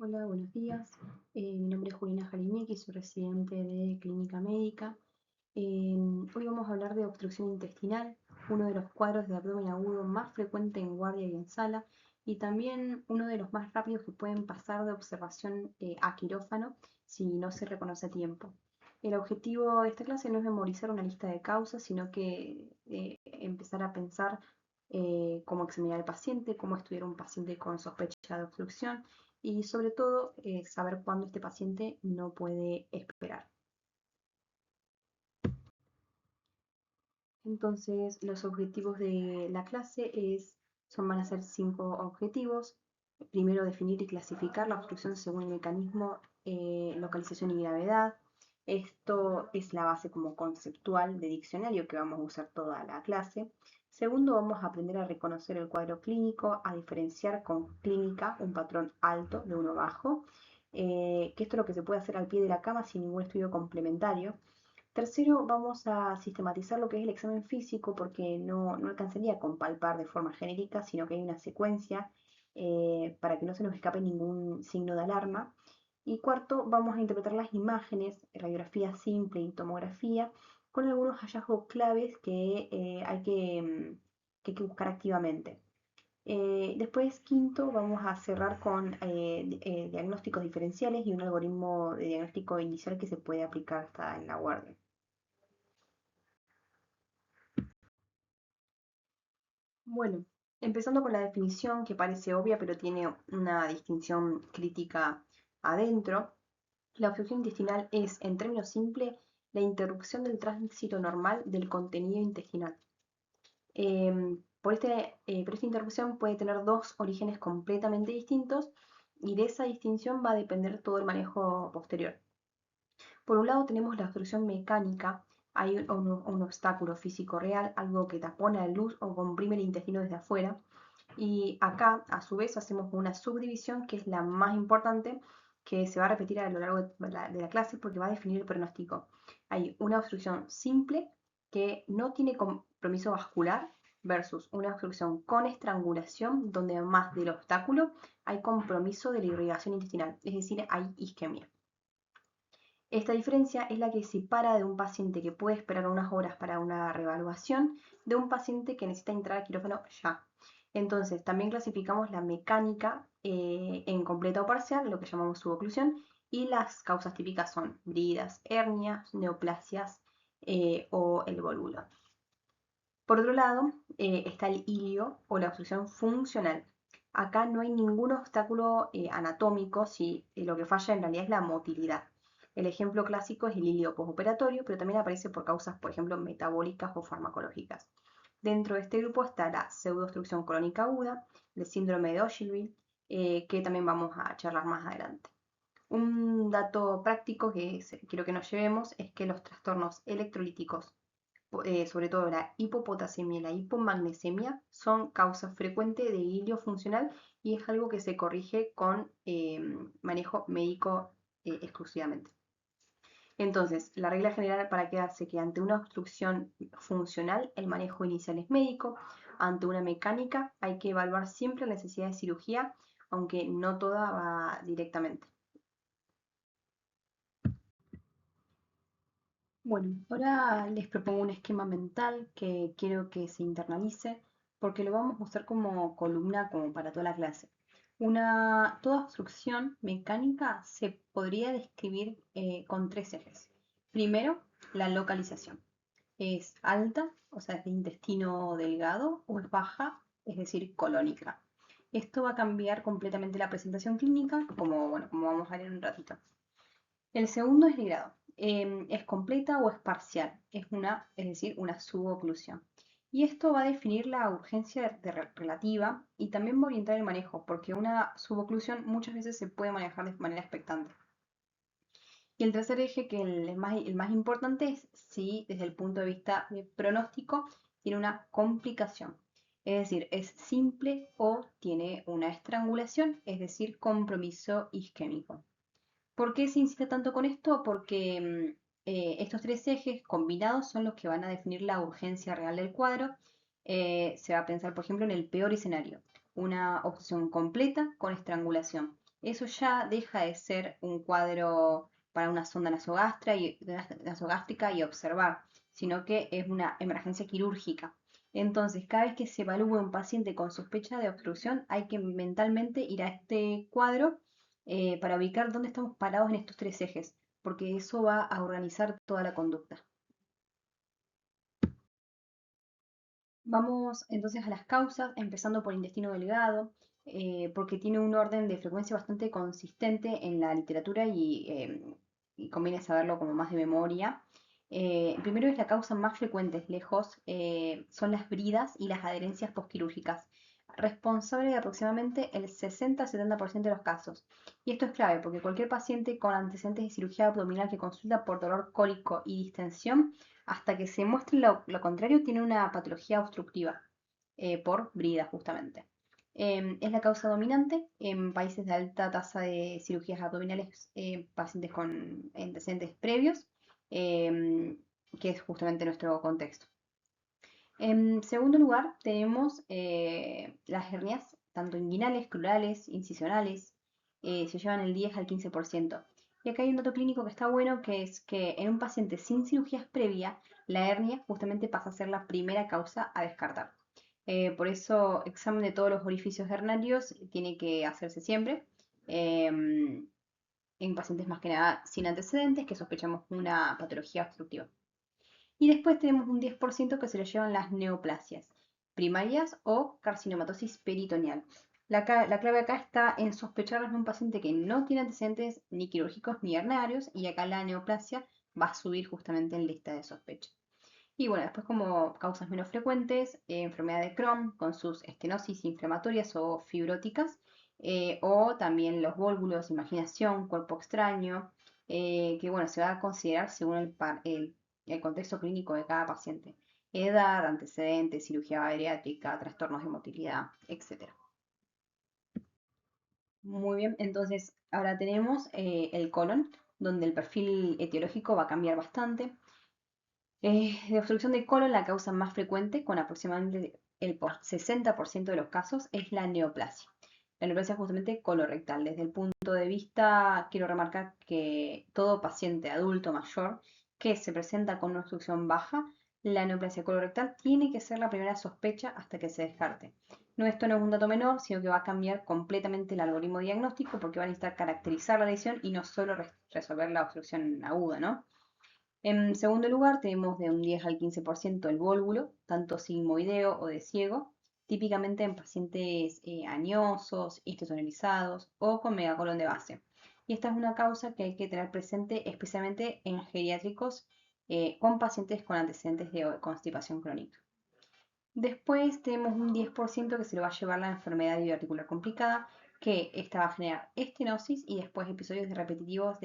Hola, buenos días. Mi nombre es Juliana Jalinek y soy residente de Clínica Médica. Hoy vamos a hablar de obstrucción intestinal, uno de los cuadros de abdomen agudo más frecuente en guardia y en sala, y también uno de los más rápidos que pueden pasar de observación a quirófano si no se reconoce a tiempo. El objetivo de esta clase no es memorizar una lista de causas, sino que empezar a pensar cómo examinar al paciente, cómo estudiar un paciente con sospecha de obstrucción y sobre todo saber cuándo este paciente no puede esperar. Entonces, los objetivos de la clase van a ser 5 objetivos. Primero, definir y clasificar la obstrucción según el mecanismo, localización y gravedad. Esto es la base como conceptual de diccionario que vamos a usar toda la clase. Segundo, vamos a aprender a reconocer el cuadro clínico, a diferenciar con clínica un patrón alto de uno bajo, que esto es lo que se puede hacer al pie de la cama sin ningún estudio complementario. Tercero, vamos a sistematizar lo que es el examen físico porque no alcanzaría con palpar de forma genérica, sino que hay una secuencia para que no se nos escape ningún signo de alarma. Y cuarto, vamos a interpretar las imágenes, radiografía simple y tomografía, con algunos hallazgos claves que hay que buscar activamente. Después, quinto, vamos a cerrar con diagnósticos diferenciales y un algoritmo de diagnóstico inicial que se puede aplicar hasta en la guardia. Bueno, empezando con la definición que parece obvia, pero tiene una distinción crítica adentro. La obstrucción intestinal es, en términos simples, la interrupción del tránsito normal del contenido intestinal. Por esta interrupción puede tener dos orígenes completamente distintos y de esa distinción va a depender todo el manejo posterior. Por un lado tenemos la obstrucción mecánica, hay un obstáculo físico real, algo que tapona la luz o comprime el intestino desde afuera. Y acá, a su vez, hacemos una subdivisión que es la más importante, que se va a repetir a lo largo de la clase porque va a definir el pronóstico. Hay una obstrucción simple que no tiene compromiso vascular versus una obstrucción con estrangulación donde además del obstáculo hay compromiso de la irrigación intestinal, es decir, hay isquemia. Esta diferencia es la que separa de un paciente que puede esperar unas horas para una reevaluación de un paciente que necesita entrar al quirófano ya. Entonces, también clasificamos la mecánica en completa o parcial, lo que llamamos suboclusión, y las causas típicas son bridas, hernias, neoplasias o el volúlo. Por otro lado, está el ilio o la obstrucción funcional. Acá no hay ningún obstáculo anatómico, si lo que falla en realidad es la motilidad. El ejemplo clásico es el ilio postoperatorio, pero también aparece por causas, por ejemplo, metabólicas o farmacológicas. Dentro de este grupo está la pseudoobstrucción crónica aguda, el síndrome de Ogilvie, que también vamos a charlar más adelante. Un dato práctico que quiero que nos llevemos es que los trastornos electrolíticos, sobre todo la hipopotasemia y la hipomagnesemia, son causa frecuente de ilio funcional y es algo que se corrige con manejo médico exclusivamente. Entonces, la regla general para quedarse que ante una obstrucción funcional el manejo inicial es médico, ante una mecánica hay que evaluar siempre la necesidad de cirugía, aunque no toda va directamente. Bueno, ahora les propongo un esquema mental que quiero que se internalice porque lo vamos a usar como columna como para toda la clase. Toda obstrucción mecánica se podría describir con 3 ejes. Primero, la localización. ¿Es alta, o sea, es de intestino delgado, o es baja, es decir, colónica? Esto va a cambiar completamente la presentación clínica, como vamos a ver en un ratito. El segundo es el grado. ¿Es completa o es parcial? Es decir, una suboclusión. Y esto va a definir la urgencia relativa y también va a orientar el manejo, porque una suboclusión muchas veces se puede manejar de manera expectante. Y el tercer eje, que el más importante, es si desde el punto de vista de pronóstico tiene una complicación. Es decir, es simple o tiene una estrangulación, es decir, compromiso isquémico. ¿Por qué se insiste tanto con esto? Porque estos 3 ejes combinados son los que van a definir la urgencia real del cuadro. Se va a pensar, por ejemplo, en el peor escenario. una obstrucción completa con estrangulación. Eso ya deja de ser un cuadro para una sonda nasogástrica y observar, sino que es una emergencia quirúrgica. Entonces, cada vez que se evalúe un paciente con sospecha de obstrucción, hay que mentalmente ir a este cuadro para ubicar dónde estamos parados en estos tres ejes, porque eso va a organizar toda la conducta. Vamos entonces a las causas, empezando por intestino delgado, porque tiene un orden de frecuencia bastante consistente en la literatura y conviene saberlo como más de memoria. Primero es la causa más frecuente, lejos, son las bridas y las adherencias posquirúrgicas, responsable de aproximadamente el 60-70% de los casos. Y esto es clave porque cualquier paciente con antecedentes de cirugía abdominal que consulta por dolor cólico y distensión hasta que se muestre lo contrario, tiene una patología obstructiva por brida, justamente. Es la causa dominante en países de alta tasa de cirugías abdominales, pacientes con antecedentes previos, que es justamente nuestro contexto. En segundo lugar, tenemos las hernias, tanto inguinales, crurales, incisionales, se llevan el 10 al 15%. Y acá hay un dato clínico que está bueno, que es que en un paciente sin cirugías previas, la hernia justamente pasa a ser la primera causa a descartar. Por eso, examen de todos los orificios hernarios tiene que hacerse siempre. En pacientes más que nada sin antecedentes que sospechamos una patología obstructiva. Y después tenemos un 10% que se lo llevan las neoplasias primarias o carcinomatosis peritoneal. La clave acá está en sospecharlas en un paciente que no tiene antecedentes ni quirúrgicos ni hernarios, y acá la neoplasia va a subir justamente en lista de sospecha. Y bueno, después como causas menos frecuentes, enfermedad de Crohn con sus estenosis inflamatorias o fibróticas, o también los vólvulos, imaginación, cuerpo extraño, que bueno, se va a considerar según el contexto clínico de cada paciente. Edad, antecedentes, cirugía bariátrica, trastornos de motilidad, etc. Muy bien, entonces ahora tenemos el colon, donde el perfil etiológico va a cambiar bastante. De obstrucción de colon, la causa más frecuente, con aproximadamente el 60% de los casos, es la neoplasia. La neoplasia es justamente colorectal. Desde el punto de vista, quiero remarcar que todo paciente adulto mayor que se presenta con una obstrucción baja, la neoplasia colorectal tiene que ser la primera sospecha hasta que se descarte. No, esto no es un dato menor, sino que va a cambiar completamente el algoritmo diagnóstico porque va a necesitar caracterizar la lesión y no solo resolver la obstrucción aguda, ¿no? En segundo lugar, tenemos de un 10 al 15% el vólvulo, tanto sigmoideo o de ciego, típicamente en pacientes añosos, histotonalizados o con megacolon de base. Y esta es una causa que hay que tener presente especialmente en geriátricos con pacientes con antecedentes de constipación crónica. Después tenemos un 10% que se lo va a llevar la enfermedad diverticular complicada, que esta va a generar estenosis y después episodios repetitivos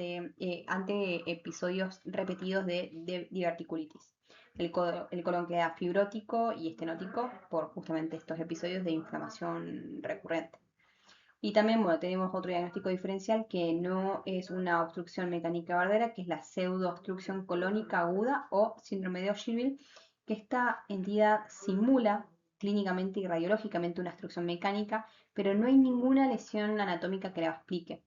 ante episodios repetidos de diverticulitis. El colon queda fibrótico y estenótico por justamente estos episodios de inflamación recurrente. Y también, bueno, tenemos otro diagnóstico diferencial que no es una obstrucción mecánica bardera, que es la pseudoobstrucción colónica aguda o síndrome de Ogilvie, que esta entidad simula clínicamente y radiológicamente una obstrucción mecánica, pero no hay ninguna lesión anatómica que la explique.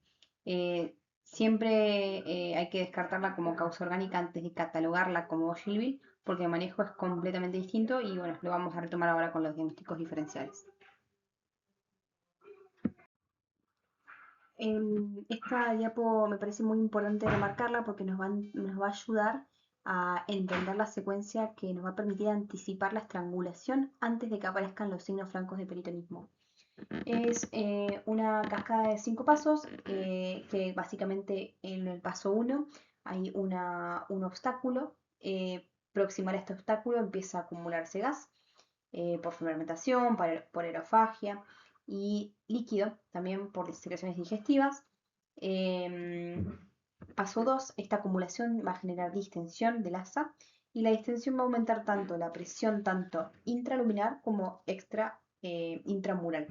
Siempre hay que descartarla como causa orgánica antes de catalogarla como Ogilvie, porque el manejo es completamente distinto y bueno, lo vamos a retomar ahora con los diagnósticos diferenciales. Esta diapo me parece muy importante remarcarla porque nos va a ayudar a entender la secuencia que nos va a permitir anticipar la estrangulación antes de que aparezcan los signos francos de peritonismo. Es una cascada de 5 pasos que básicamente en el paso 1 hay un obstáculo. Proximal a este obstáculo empieza a acumularse gas por fermentación, por aerofagia y líquido también por secreciones digestivas. Em, Paso 2, esta acumulación va a generar distensión del asa y la distensión va a aumentar tanto la presión tanto intraluminar como intramural.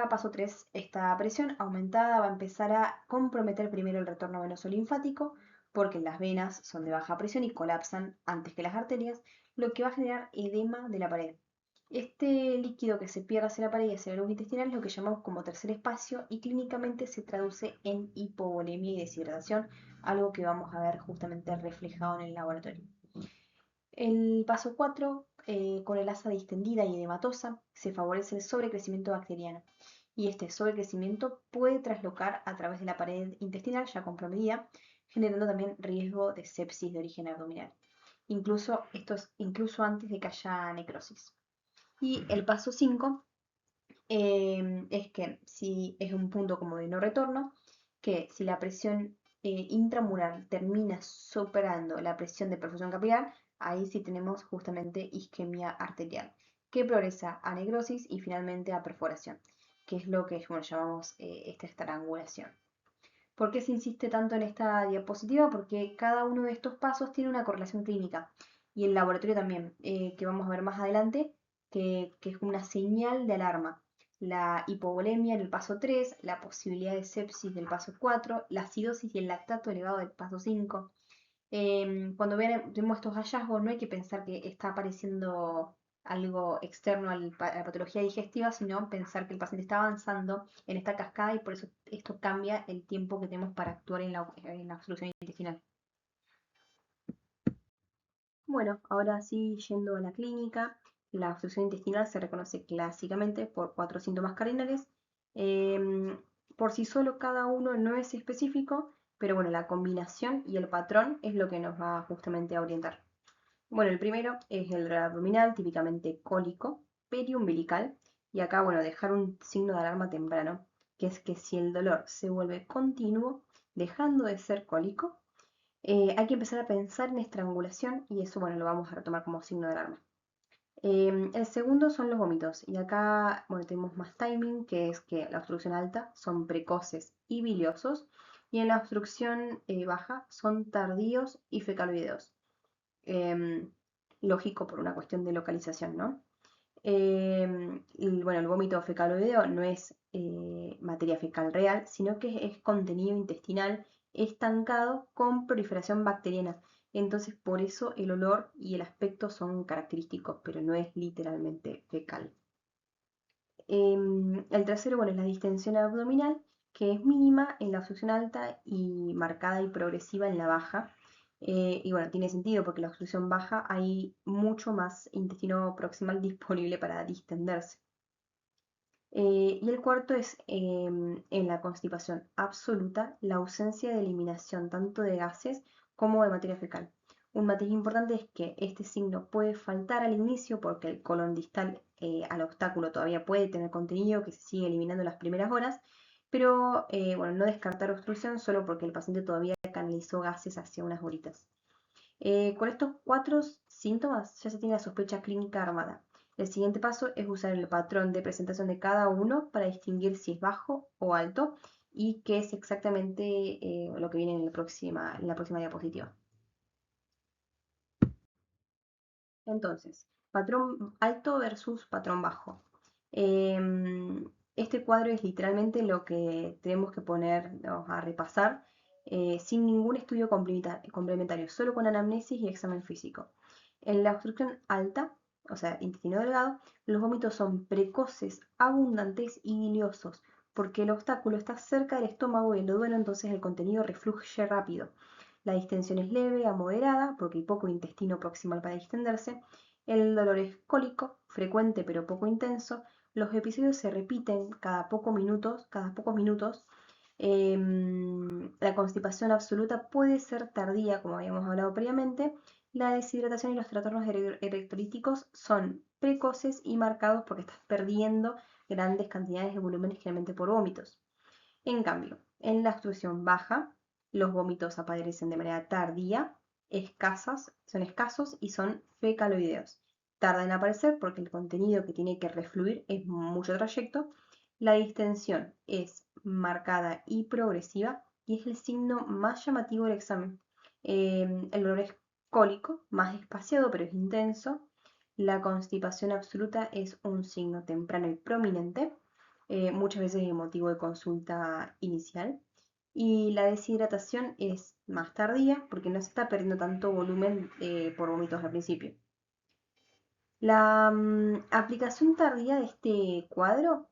Paso 3, esta presión aumentada va a empezar a comprometer primero el retorno venoso linfático, porque las venas son de baja presión y colapsan antes que las arterias, lo que va a generar edema de la pared. Este líquido que se pierde hacia la pared y hacia la luz intestinal es lo que llamamos como tercer espacio y clínicamente se traduce en hipovolemia y deshidratación, algo que vamos a ver justamente reflejado en el laboratorio. El paso 4, con el asa distendida y edematosa, se favorece el sobrecrecimiento bacteriano. Y este sobrecrecimiento puede traslocar a través de la pared intestinal ya comprometida, generando también riesgo de sepsis de origen abdominal. Esto es incluso antes de que haya necrosis. Y el paso 5 es que si es un punto como de no retorno, que si la presión intramural termina superando la presión de perfusión capilar, ahí sí tenemos justamente isquemia arterial, que progresa a necrosis y finalmente a perforación, que es lo que bueno, llamamos esta estrangulación. ¿Por qué se insiste tanto en esta diapositiva? Porque cada uno de estos pasos tiene una correlación clínica y el laboratorio también, que vamos a ver más adelante, que es una señal de alarma. La hipovolemia en el paso 3, la posibilidad de sepsis del paso 4, la acidosis y el lactato elevado del paso 5. Cuando vemos estos hallazgos, no hay que pensar que está apareciendo algo externo a la patología digestiva, sino pensar que el paciente está avanzando en esta cascada y por eso esto cambia el tiempo que tenemos para actuar en la obstrucción intestinal. Bueno, ahora sí, yendo a la clínica, la obstrucción intestinal se reconoce clásicamente por 4 síntomas cardinales. Em, por sí solo cada uno no es específico, pero bueno, la combinación y el patrón es lo que nos va justamente a orientar. Bueno, el primero es el dolor abdominal, típicamente cólico, periumbilical, y acá, bueno, dejar un signo de alarma temprano, que es que si el dolor se vuelve continuo, dejando de ser cólico, hay que empezar a pensar en estrangulación y eso, bueno, lo vamos a retomar como signo de alarma. El segundo son los vómitos y acá, bueno, tenemos más timing, que es que la obstrucción alta son precoces y biliosos y en la obstrucción baja son tardíos y fecaloideos. Em, Lógico por una cuestión de localización, ¿no? Y bueno, el vómito fecaloideo no es materia fecal real, sino que es contenido intestinal estancado con proliferación bacteriana. Entonces, por eso el olor y el aspecto son característicos, pero no es literalmente fecal. El tercero, bueno, es la distensión abdominal, que es mínima en la obstrucción alta y marcada y progresiva en la baja. Y bueno, tiene sentido porque la obstrucción baja hay mucho más intestino proximal disponible para distenderse. Y el cuarto es en la constipación absoluta, la ausencia de eliminación tanto de gases como de materia fecal. Un matiz importante es que este signo puede faltar al inicio porque el colon distal al obstáculo todavía puede tener contenido que se sigue eliminando en las primeras horas, pero bueno, no descartar obstrucción solo porque el paciente todavía canalizó gases hacia unas horitas. Con estos 4 síntomas ya se tiene la sospecha clínica armada. El siguiente paso es usar el patrón de presentación de cada uno para distinguir si es bajo o alto y qué es exactamente lo que viene en la próxima diapositiva. Entonces, patrón alto versus patrón bajo. Este cuadro es literalmente lo que tenemos que ponernos a repasar sin ningún estudio complementario, solo con anamnesis y examen físico. En la obstrucción alta, o sea, intestino delgado, los vómitos son precoces, abundantes y biliosos, porque el obstáculo está cerca del estómago y el duodeno, entonces el contenido refluye rápido. La distensión es leve a moderada, porque hay poco intestino proximal para distenderse. El dolor es cólico, frecuente pero poco intenso. Los episodios se repiten cada pocos minutos. La constipación absoluta puede ser tardía, como habíamos hablado previamente. La deshidratación y los trastornos electrolíticos son precoces y marcados porque estás perdiendo grandes cantidades de volumen generalmente por vómitos. En cambio, en la obstrucción baja, los vómitos aparecen de manera tardía, son escasos y son fecaloideos. Tarda en aparecer porque el contenido que tiene que refluir es mucho trayecto. La distensión es marcada y progresiva y es el signo más llamativo del examen. El dolor es cólico, más espaciado pero es intenso. La constipación absoluta es un signo temprano y prominente, muchas veces el motivo de consulta inicial. Y la deshidratación es más tardía porque no se está perdiendo tanto volumen por vómitos al principio. La aplicación tardía de este cuadro,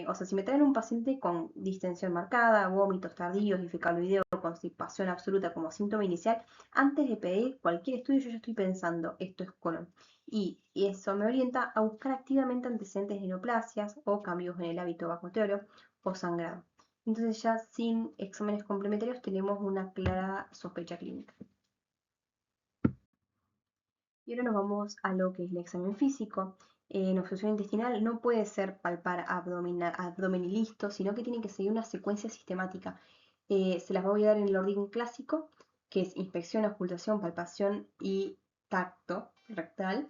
o sea, si me traen un paciente con distensión marcada, vómitos tardíos, dificabilidad o constipación absoluta como síntoma inicial, antes de pedir cualquier estudio yo ya estoy pensando, esto es colon. Y eso me orienta a buscar activamente antecedentes de neoplasias o cambios en el hábito vacuotorio o sangrado. Entonces ya sin exámenes complementarios tenemos una clara sospecha clínica. Y ahora nos vamos a lo que es el examen físico. En obstrucción intestinal no puede ser palpar abdomen y listo, sino que tiene que seguir una secuencia sistemática. Se las voy a dar en el orden clásico, que es inspección, ocultación, palpación y tacto rectal.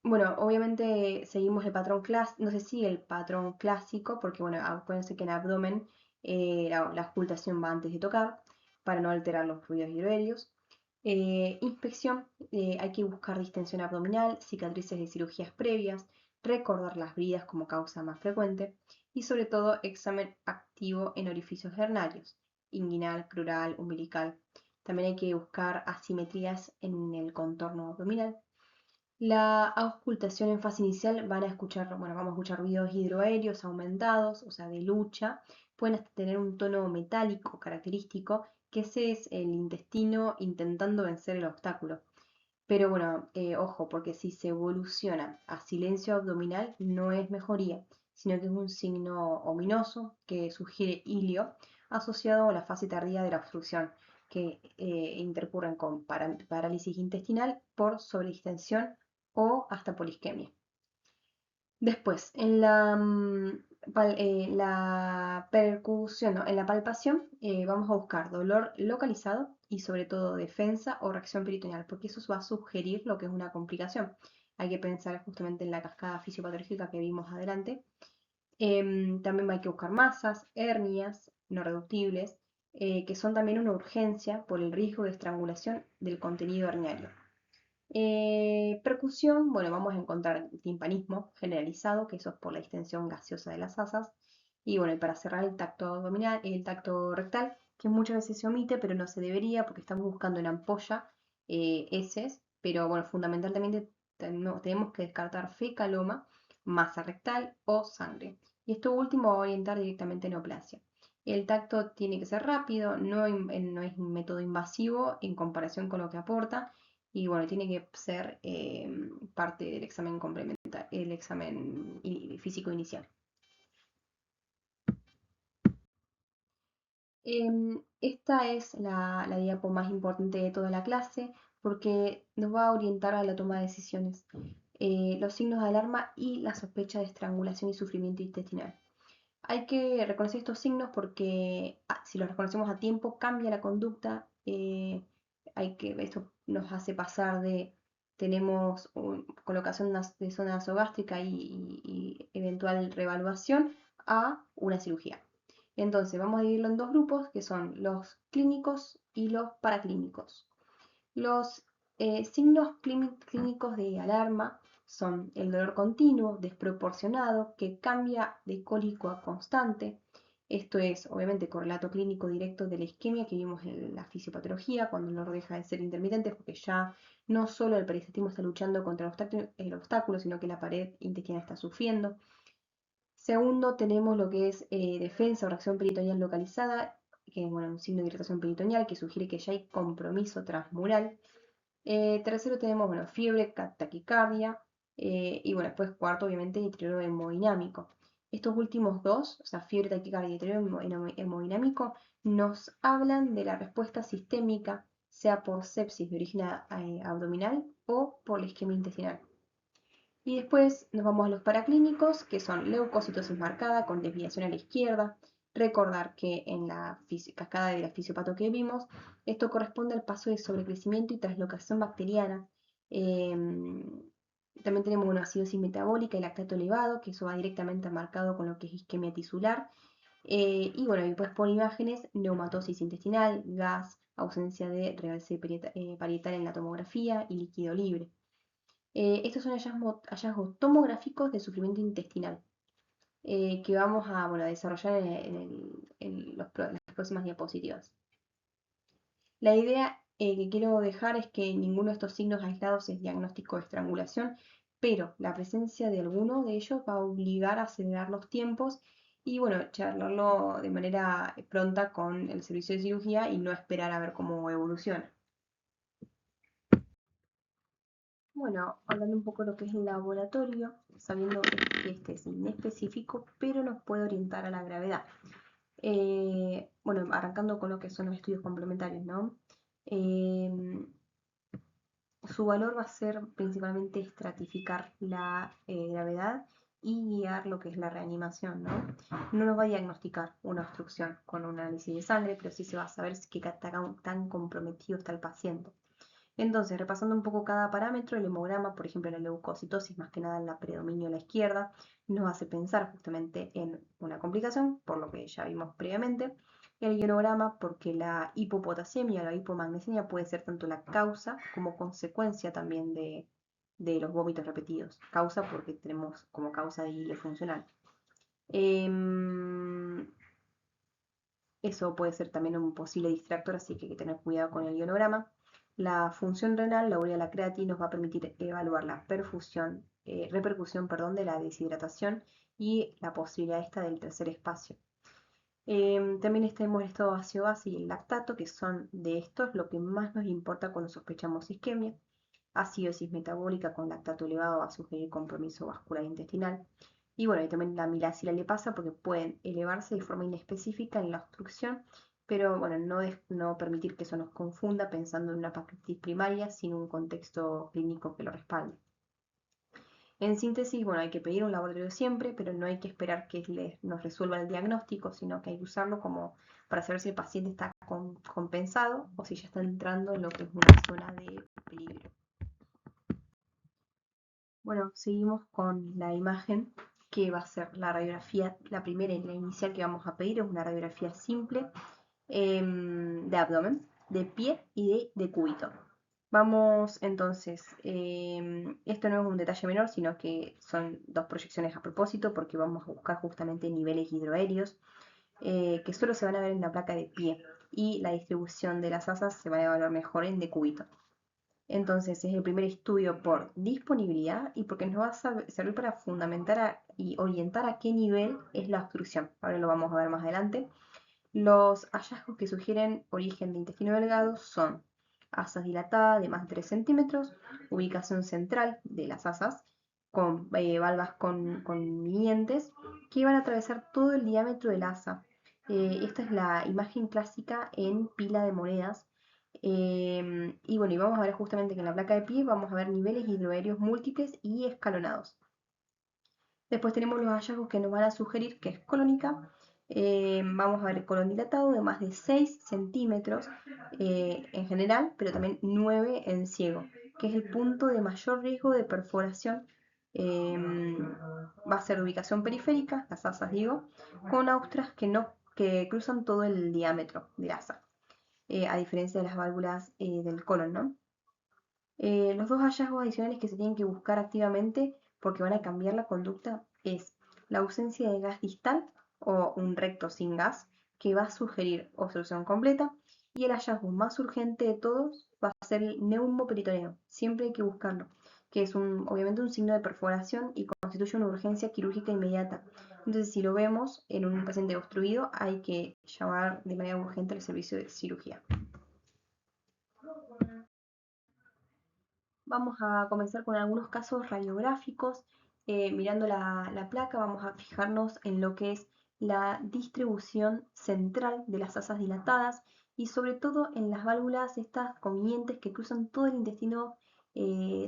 Bueno, obviamente seguimos el patrón clásico, no se sigue el patrón clásico, porque bueno, acuérdense que en abdomen la ocultación va antes de tocar, para no alterar los fluidos hidroaéreos. Inspección, hay que buscar distensión abdominal, cicatrices de cirugías previas, recordar las bridas como causa más frecuente y sobre todo examen activo en orificios hernarios, inguinal, crural, umbilical. También hay que buscar asimetrías en el contorno abdominal. La auscultación en fase inicial bueno, vamos a escuchar ruidos hidroaéreos aumentados, o sea, de lucha. Pueden hasta tener un tono metálico característico, que ese es el intestino intentando vencer el obstáculo. Pero bueno, ojo, porque si se evoluciona a silencio abdominal no es mejoría, sino que es un signo ominoso que sugiere hilio asociado a la fase tardía de la obstrucción, que intercurren con parálisis intestinal por sobredistensión o hasta polisquemia. Después, en la percusión, no, en la palpación, vamos a buscar dolor localizado y sobre todo defensa o reacción peritoneal, porque eso va a sugerir lo que es una complicación. Hay que pensar justamente en la cascada fisiopatológica que vimos adelante. También hay que buscar masas, hernias no reductibles, que son también una urgencia por el riesgo de estrangulación del contenido herniario. Percusión, bueno, vamos a encontrar timpanismo generalizado, que eso es por la distensión gaseosa de las asas. Y bueno, y para cerrar el tacto abdominal, el tacto rectal, que muchas veces se omite, pero no se debería porque estamos buscando en ampolla heces, pero bueno, fundamentalmente tenemos que descartar fecaloma, masa rectal o sangre. Y esto último va a orientar directamente a neoplasia. El tacto tiene que ser rápido, no es un método invasivo en comparación con lo que aporta y bueno, tiene que ser parte del examen complementario, el examen físico inicial. Esta es la diapo más importante de toda la clase porque nos va a orientar a la toma de decisiones, los signos de alarma y la sospecha de estrangulación y sufrimiento intestinal. Hay que reconocer estos signos porque si los reconocemos a tiempo cambia la conducta. Esto nos hace pasar de tenemos colocación de zona nasogástrica y eventual reevaluación a una cirugía. Entonces vamos a dividirlo en dos grupos que son los clínicos y los paraclínicos. Los signos clínicos de alarma son el dolor continuo, desproporcionado, que cambia de cólico a constante. Esto es, obviamente, correlato clínico directo de la isquemia que vimos en la fisiopatología, cuando el dolor deja de ser intermitente, porque ya no solo el peristaltismo está luchando contra el obstáculo, sino que la pared intestinal está sufriendo. Segundo, tenemos lo que es defensa o reacción peritoneal localizada, que es bueno, un signo de irritación peritoneal que sugiere que ya hay compromiso transmural. Tercero tenemos, bueno, fiebre, taquicardia, y bueno, después cuarto, obviamente, deterioro hemodinámico. Estos últimos dos, o sea, fiebre, taquicardia y deterioro hemodinámico, nos hablan de la respuesta sistémica, sea por sepsis de origen abdominal o por la isquemia intestinal. Y después nos vamos a los paraclínicos, que son leucocitosis marcada con desviación a la izquierda. Recordar que en la cascada de la fisiopato que vimos, esto corresponde al paso de sobrecrecimiento y translocación bacteriana. También tenemos una acidosis metabólica y lactato elevado, que eso va directamente marcado con lo que es isquemia tisular. Y bueno, y pues por imágenes, neumatosis intestinal, gas, ausencia de realce parietal en la tomografía y líquido libre. Estos son hallazgos tomográficos de sufrimiento intestinal que vamos a, bueno, a desarrollar en las próximas diapositivas. La idea que quiero dejar es que ninguno de estos signos aislados es diagnóstico de estrangulación, pero la presencia de alguno de ellos va a obligar a acelerar los tiempos y bueno, charlarlo de manera pronta con el servicio de cirugía y no esperar a ver cómo evoluciona. Bueno, hablando un poco de lo que es el laboratorio, sabiendo que este es inespecífico, pero nos puede orientar a la gravedad. Bueno, arrancando con lo que son los estudios complementarios, ¿no? Eh, Su valor va a ser principalmente estratificar la gravedad y guiar lo que es la reanimación, ¿no? No nos va a diagnosticar una obstrucción con un análisis de sangre, pero sí se va a saber qué tan comprometido está el paciente. Entonces, repasando un poco cada parámetro, el hemograma, por ejemplo, la leucocitosis, más que nada en la predominio a la izquierda, nos hace pensar justamente en una complicación, por lo que ya vimos previamente. El ionograma, porque la hipopotasemia o la hipomagnesemia puede ser tanto la causa como consecuencia también de los vómitos repetidos. Causa porque tenemos como causa de hilo funcional. Em, Eso puede ser también un posible distractor, así que hay que tener cuidado con el ionograma. La función renal, la urea la creatina, nos va a permitir evaluar la repercusión de la deshidratación y la posibilidad esta del tercer espacio. También tenemos el estado ácido-base y el lactato, que son de estos lo que más nos importa cuando sospechamos isquemia. Acidosis metabólica con lactato elevado va a sugerir compromiso vascular intestinal. Y bueno, y también la amilacila le pasa porque pueden elevarse de forma inespecífica en la obstrucción, pero bueno, no permitir que eso nos confunda pensando en una pancreatitis primaria sin un contexto clínico que lo respalde. En síntesis, bueno, hay que pedir un laboratorio siempre, pero no hay que esperar que nos resuelva el diagnóstico, sino que hay que usarlo como para saber si el paciente está compensado o si ya está entrando en lo que es una zona de peligro. Bueno, seguimos con la imagen que va a ser la radiografía, la primera y la inicial que vamos a pedir es una radiografía simple de abdomen, de pie y de cúbito. Vamos entonces, esto no es un detalle menor, sino que son dos proyecciones a propósito porque vamos a buscar justamente niveles hidroaéreos que solo se van a ver en la placa de pie y la distribución de las asas se va a evaluar mejor en decúbito. Entonces es el primer estudio por disponibilidad y porque nos va a servir para fundamentar y orientar a qué nivel es la obstrucción. Ahora lo vamos a ver más adelante. Los hallazgos que sugieren origen de intestino delgado son asas dilatadas de más de 3 centímetros, ubicación central de las asas, con valvas convenientes que van a atravesar todo el diámetro del asa. Esta es la imagen clásica en pila de monedas. Y bueno, y vamos a ver justamente que en la placa de pie vamos a ver niveles hidroaéreos múltiples y escalonados. Después tenemos los hallazgos que nos van a sugerir que es colónica. Vamos a ver colon dilatado de más de 6 centímetros en general, pero también 9 en ciego, que es el punto de mayor riesgo de perforación. Va a ser de ubicación periférica, las asas digo, con austras que cruzan todo el diámetro del asa, a diferencia de las válvulas del colon, ¿no? Los dos hallazgos adicionales que se tienen que buscar activamente porque van a cambiar la conducta es la ausencia de gas distal o un recto sin gas que va a sugerir obstrucción completa y el hallazgo más urgente de todos va a ser el neumoperitoneo. Siempre hay que buscarlo, que es obviamente un signo de perforación y constituye una urgencia quirúrgica inmediata. Entonces, si lo vemos en un paciente obstruido, hay que llamar de manera urgente al servicio de cirugía. Vamos a comenzar con algunos casos radiográficos. Mirando la placa vamos a fijarnos en lo que es la distribución central de las asas dilatadas y sobre todo en las válvulas estas convenientes que cruzan todo el intestino,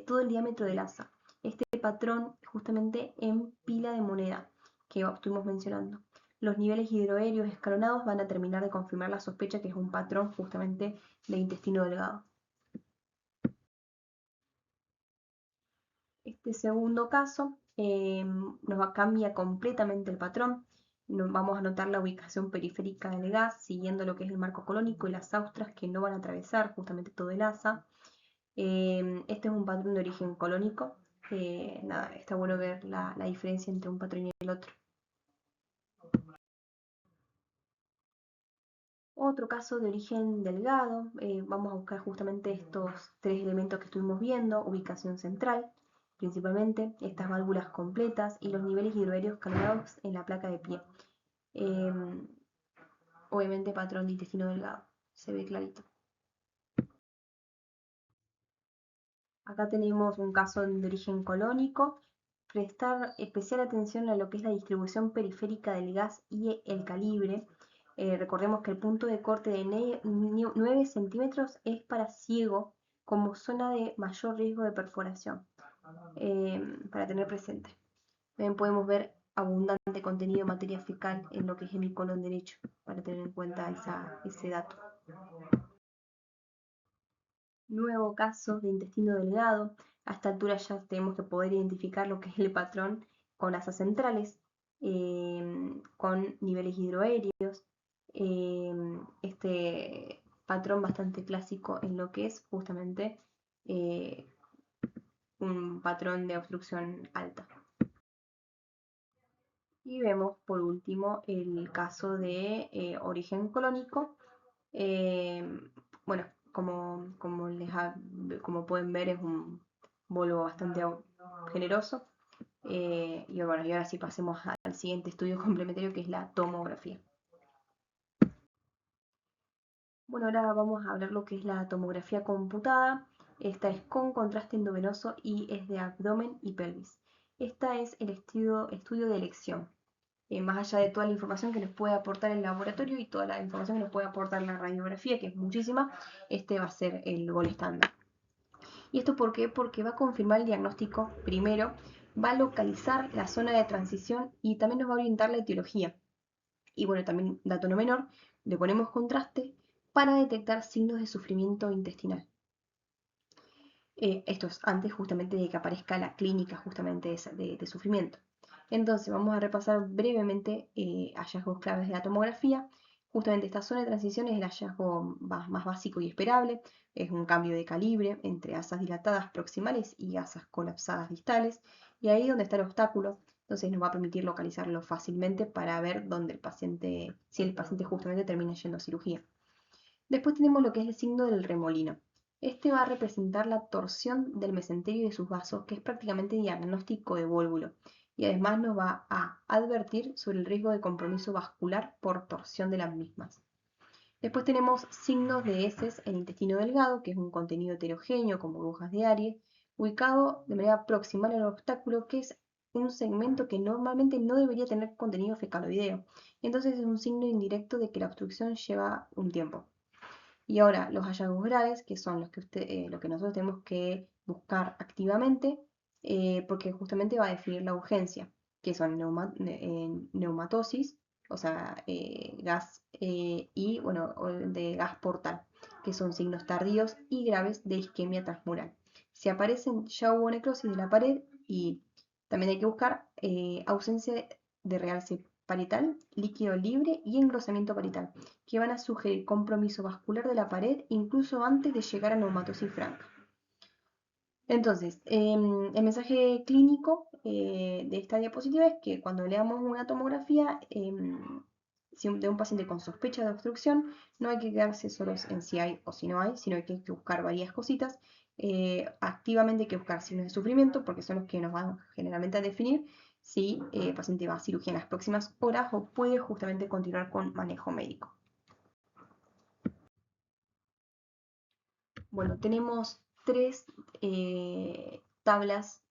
todo el diámetro del asa. Este patrón justamente en pila de moneda que estuvimos mencionando. Los niveles hidroaéreos escalonados van a terminar de confirmar la sospecha que es un patrón justamente de intestino delgado. Este segundo caso cambia completamente el patrón. Vamos a notar la ubicación periférica del gas, siguiendo lo que es el marco colónico y las austras que no van a atravesar justamente todo el asa. Este es un patrón de origen colónico. Nada, está bueno ver la diferencia entre un patrón y el otro. Otro caso de origen delgado, vamos a buscar justamente estos tres elementos que estuvimos viendo: ubicación central, principalmente, estas válvulas completas y los niveles hidroaéreos cargados en la placa de pie. Em, Obviamente patrón de intestino delgado, se ve clarito. Acá tenemos un caso de origen colónico. Prestar especial atención a lo que es la distribución periférica del gas y el calibre. Recordemos que el punto de corte de 9 centímetros es para ciego como zona de mayor riesgo de perforación, para tener presente. También podemos ver abundante contenido de materia fecal en lo que es el colon derecho, para tener en cuenta ese dato. Nuevo caso de intestino delgado. A esta altura ya tenemos que poder identificar lo que es el patrón con asas centrales, con niveles hidroaéreos. Este patrón bastante clásico en lo que es justamente eh, un patrón de obstrucción alta. Y vemos por último el caso de origen colónico. Eh, bueno, como pueden ver, es un bolo bastante generoso. Y bueno, y ahora sí pasemos al siguiente estudio complementario, que es la tomografía. Bueno, ahora vamos a hablar lo que es la tomografía computada. Esta es con contraste endovenoso y es de abdomen y pelvis. Esta es el estudio de elección. Más allá de toda la información que nos puede aportar el laboratorio y toda la información que nos puede aportar la radiografía, que es muchísima, este va a ser el gol estándar. ¿Y esto por qué? Porque va a confirmar el diagnóstico primero, va a localizar la zona de transición y también nos va a orientar la etiología. Y bueno, también, dato no menor, le ponemos contraste para detectar signos de sufrimiento intestinal. Esto es antes justamente de que aparezca la clínica justamente de sufrimiento. Entonces vamos a repasar brevemente hallazgos claves de la tomografía. Justamente esta zona de transición es el hallazgo más básico y esperable. Es un cambio de calibre entre asas dilatadas proximales y asas colapsadas distales. Y ahí donde está el obstáculo, entonces nos va a permitir localizarlo fácilmente para ver dónde el paciente, si el paciente justamente termina yendo a cirugía. Después tenemos lo que es el signo del remolino. Este va a representar la torsión del mesenterio y de sus vasos, que es prácticamente diagnóstico de vólvulo, y además nos va a advertir sobre el riesgo de compromiso vascular por torsión de las mismas. Después tenemos signos de heces en intestino delgado, que es un contenido heterogéneo con burbujas de Aries, ubicado de manera proximal al obstáculo, que es un segmento que normalmente no debería tener contenido fecaloideo. Entonces es un signo indirecto de que la obstrucción lleva un tiempo. Y ahora los hallazgos graves, que son lo que nosotros tenemos que buscar activamente, porque justamente va a definir la urgencia, que son neumatosis, o sea, gas y bueno, de gas portal, que son signos tardíos y graves de isquemia transmural. Si aparecen, ya hubo necrosis de la pared, y también hay que buscar ausencia de realce parietal, líquido libre y engrosamiento parietal, que van a sugerir compromiso vascular de la pared incluso antes de llegar a neumatosis franca. Entonces, el mensaje clínico de esta diapositiva es que cuando leamos una tomografía de un paciente con sospecha de obstrucción, no hay que quedarse solos en si hay o si no hay, sino hay que buscar varias cositas. Activamente hay que buscar signos de sufrimiento, porque son los que nos van generalmente a definir si el paciente va a cirugía en las próximas horas o puede justamente continuar con manejo médico. Bueno, tenemos tres tablas,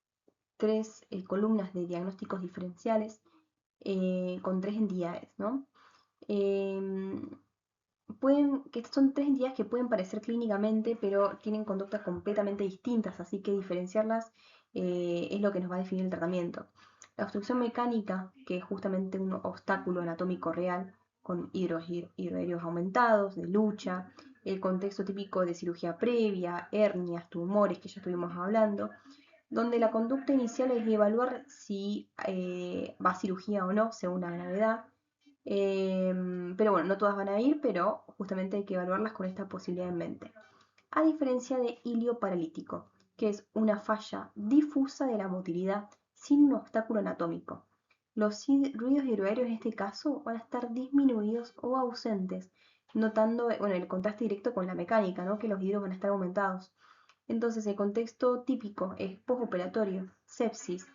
tres columnas de diagnósticos diferenciales con tres entidades, ¿no? Em, que son tres entidades que pueden parecer clínicamente, pero tienen conductas completamente distintas, así que diferenciarlas es lo que nos va a definir el tratamiento. La obstrucción mecánica, que es justamente un obstáculo anatómico real, con hidroaéreos aumentados, de lucha, el contexto típico de cirugía previa, hernias, tumores, que ya estuvimos hablando, donde la conducta inicial es evaluar si va a cirugía o no, según la gravedad. Pero bueno, no todas van a ir, pero justamente hay que evaluarlas con esta posibilidad en mente. A diferencia de ilio paralítico, que es una falla difusa de la motilidad sin un obstáculo anatómico. Los ruidos hidroaéreos en este caso van a estar disminuidos o ausentes, notando, bueno, el contraste directo con la mecánica, ¿no? Que los vidrios van a estar aumentados. Entonces, el contexto típico es postoperatorio, sepsis,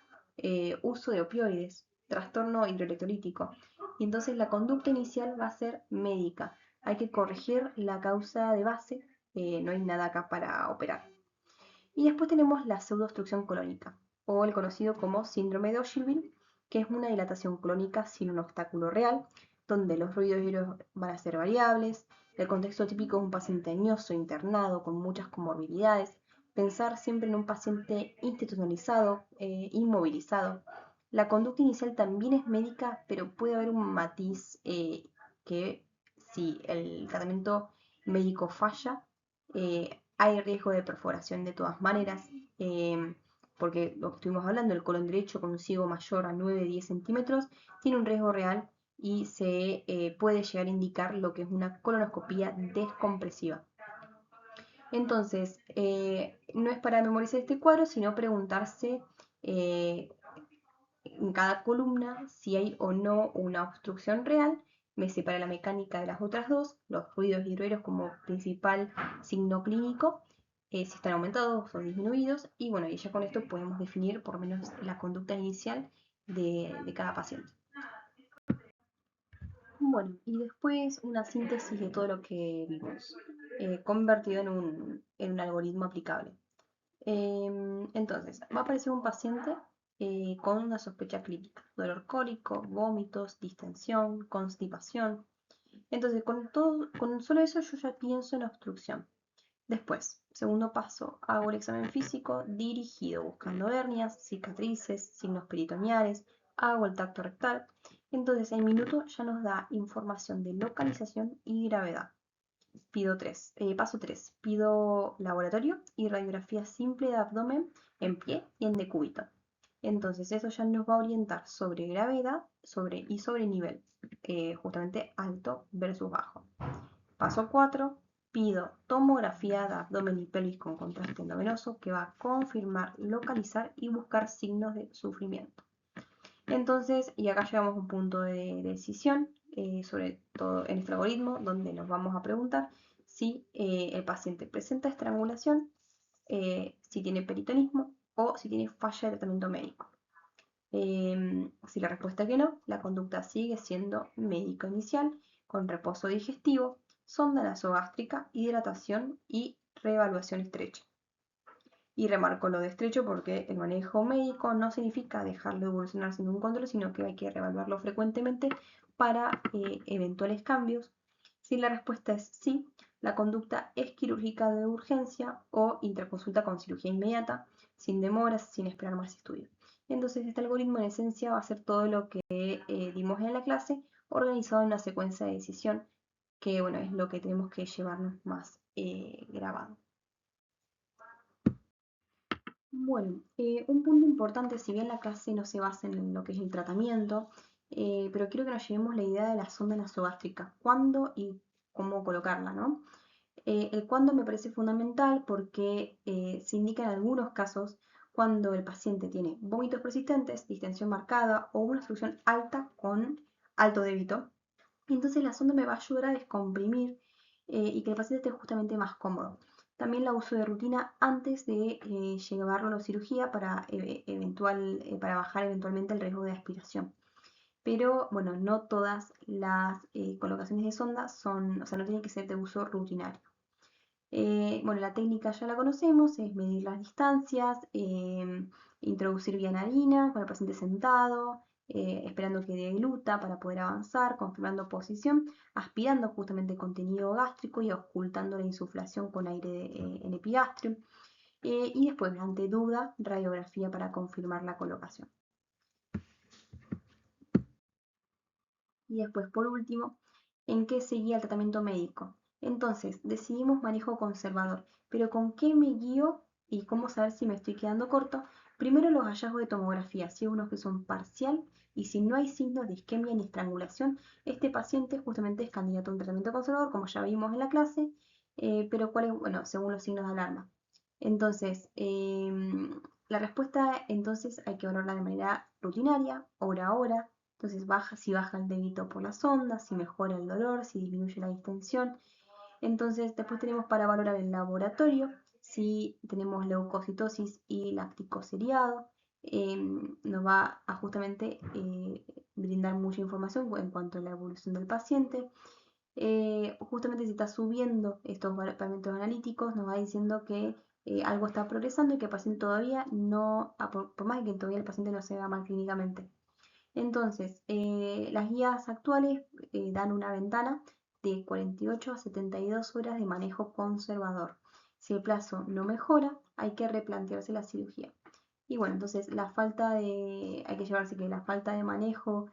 uso de opioides, trastorno hidroelectrolítico. Y entonces la conducta inicial va a ser médica. Hay que corregir la causa de base, no hay nada acá para operar. Y después tenemos la pseudoobstrucción colónica, o el conocido como síndrome de Ogilvie, que es una dilatación colónica sin un obstáculo real, donde los ruidos van a ser variables. El contexto típico es un paciente añoso, internado, con muchas comorbilidades. Pensar siempre en un paciente institucionalizado, inmovilizado. La conducta inicial también es médica, pero puede haber un matiz que si el tratamiento médico falla, hay riesgo de perforación de todas maneras, porque lo que estuvimos hablando, el colon derecho con un ciego mayor a 9-10 centímetros tiene un riesgo real y se puede llegar a indicar lo que es una colonoscopía descompresiva. Entonces, no es para memorizar este cuadro, sino preguntarse eh, en cada columna si hay o no una obstrucción real. Me separa la mecánica de las otras dos, los ruidos hidroeros como principal signo clínico, si están aumentados o disminuidos, y bueno, y ya con esto podemos definir por lo menos la conducta inicial de cada paciente. Bueno, y después una síntesis de todo lo que vimos, convertido en un algoritmo aplicable. Entonces, va a aparecer un paciente con una sospecha clínica, dolor cólico, vómitos, distensión, constipación. Entonces, con solo eso yo ya pienso en obstrucción. Después, segundo paso, hago el examen físico dirigido, buscando hernias, cicatrices, signos peritoneales, hago el tacto rectal. Entonces, el minuto ya nos da información de localización y gravedad. Paso 3. Pido laboratorio y radiografía simple de abdomen en pie y en decúbito. Entonces eso ya nos va a orientar sobre gravedad y sobre nivel, justamente alto versus bajo. Paso 4. Pido tomografía de abdomen y pelvis con contraste endovenoso que va a confirmar, localizar y buscar signos de sufrimiento. Entonces, y acá llegamos a un punto de decisión, sobre todo en este algoritmo, donde nos vamos a preguntar si el paciente presenta estrangulación, si tiene peritonismo o si tiene falla de tratamiento médico. Si la respuesta es que no, la conducta sigue siendo médico inicial, con reposo digestivo, sonda nasogástrica, hidratación y reevaluación estrecha. Y remarco lo de estrecho porque el manejo médico no significa dejarlo evolucionar sin un control, sino que hay que reevaluarlo frecuentemente para eventuales cambios. Si la respuesta es sí, la conducta es quirúrgica de urgencia o interconsulta con cirugía inmediata, sin demoras, sin esperar más estudio. Entonces, este algoritmo en esencia va a ser todo lo que dimos en la clase, organizado en una secuencia de decisión, que bueno, es lo que tenemos que llevarnos más grabado. Bueno, un punto importante, si bien la clase no se basa en lo que es el tratamiento, pero quiero que nos llevemos la idea de la sonda nasogástrica, cuándo y cómo colocarla, ¿no? El cuándo me parece fundamental porque se indica en algunos casos cuando el paciente tiene vómitos persistentes, distensión marcada o una obstrucción alta con alto débito. Entonces la sonda me va a ayudar a descomprimir y que el paciente esté justamente más cómodo. También la uso de rutina antes de llevarlo a la cirugía para bajar eventualmente el riesgo de aspiración. Pero bueno, no todas las colocaciones de sonda son, o sea, no tienen que ser de uso rutinario. Bueno, la técnica ya la conocemos, es medir las distancias, introducir vía narina con el paciente sentado, esperando que degluta para poder avanzar, confirmando posición, aspirando justamente contenido gástrico y ocultando la insuflación con aire en epigastrio. Y después, ante duda, radiografía para confirmar la colocación. Y después, por último, ¿en qué seguía el tratamiento médico? Entonces, decidimos manejo conservador, pero ¿con qué me guío y cómo saber si me estoy quedando corto? Primero los hallazgos de tomografía, si hay unos que son parcial y si no hay signos de isquemia ni estrangulación, este paciente justamente es candidato a un tratamiento conservador, como ya vimos en la clase, pero ¿cuál es? Bueno, según los signos de alarma. Entonces, la respuesta entonces hay que valorarla de manera rutinaria, hora a hora, Entonces si baja el débito por la sonda, si mejora el dolor, si disminuye la distensión. Entonces después tenemos para valorar el laboratorio, si tenemos leucocitosis y lacticoseriado, nos va a justamente brindar mucha información en cuanto a la evolución del paciente. Justamente si está subiendo estos parámetros analíticos, nos va diciendo que algo está progresando y que el paciente todavía no, por más que todavía el paciente no se vea mal clínicamente. Entonces, las guías actuales dan una ventana de 48 a 72 horas de manejo conservador. Si el plazo no mejora, hay que replantearse la cirugía. Y bueno, entonces hay que llevarse que la falta de manejo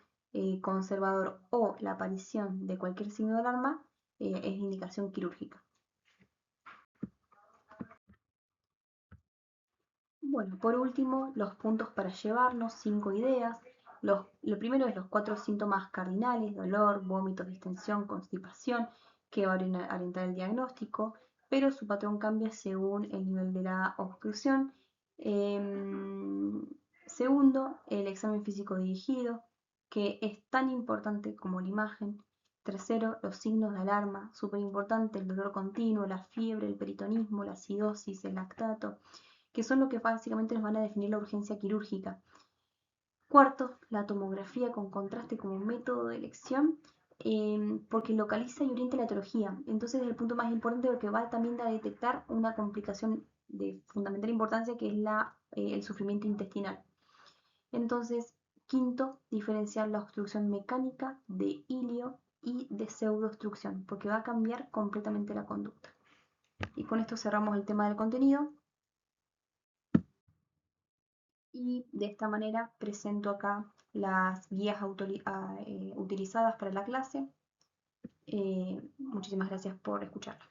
conservador o la aparición de cualquier signo de alarma es indicación quirúrgica. Bueno, por último, los puntos para llevarnos, 5 ideas. Lo primero es los 4 síntomas cardinales: dolor, vómitos, distensión, constipación, que va a orientar el diagnóstico, pero su patrón cambia según el nivel de la obstrucción. Em, Segundo, el examen físico dirigido, que es tan importante como la imagen. Tercero, los signos de alarma, súper importante: el dolor continuo, la fiebre, el peritonismo, la acidosis, el lactato, que son lo que básicamente nos van a definir la urgencia quirúrgica. Cuarto, la tomografía con contraste como método de elección, porque localiza y orienta la etiología. Entonces es el punto más importante porque va también a detectar una complicación de fundamental importancia, que es el sufrimiento intestinal. Entonces, quinto, diferenciar la obstrucción mecánica de ilio y de pseudoobstrucción, porque va a cambiar completamente la conducta. Y con esto cerramos el tema del contenido. Y de esta manera presento acá las guías utilizadas para la clase. Muchísimas gracias por escucharla.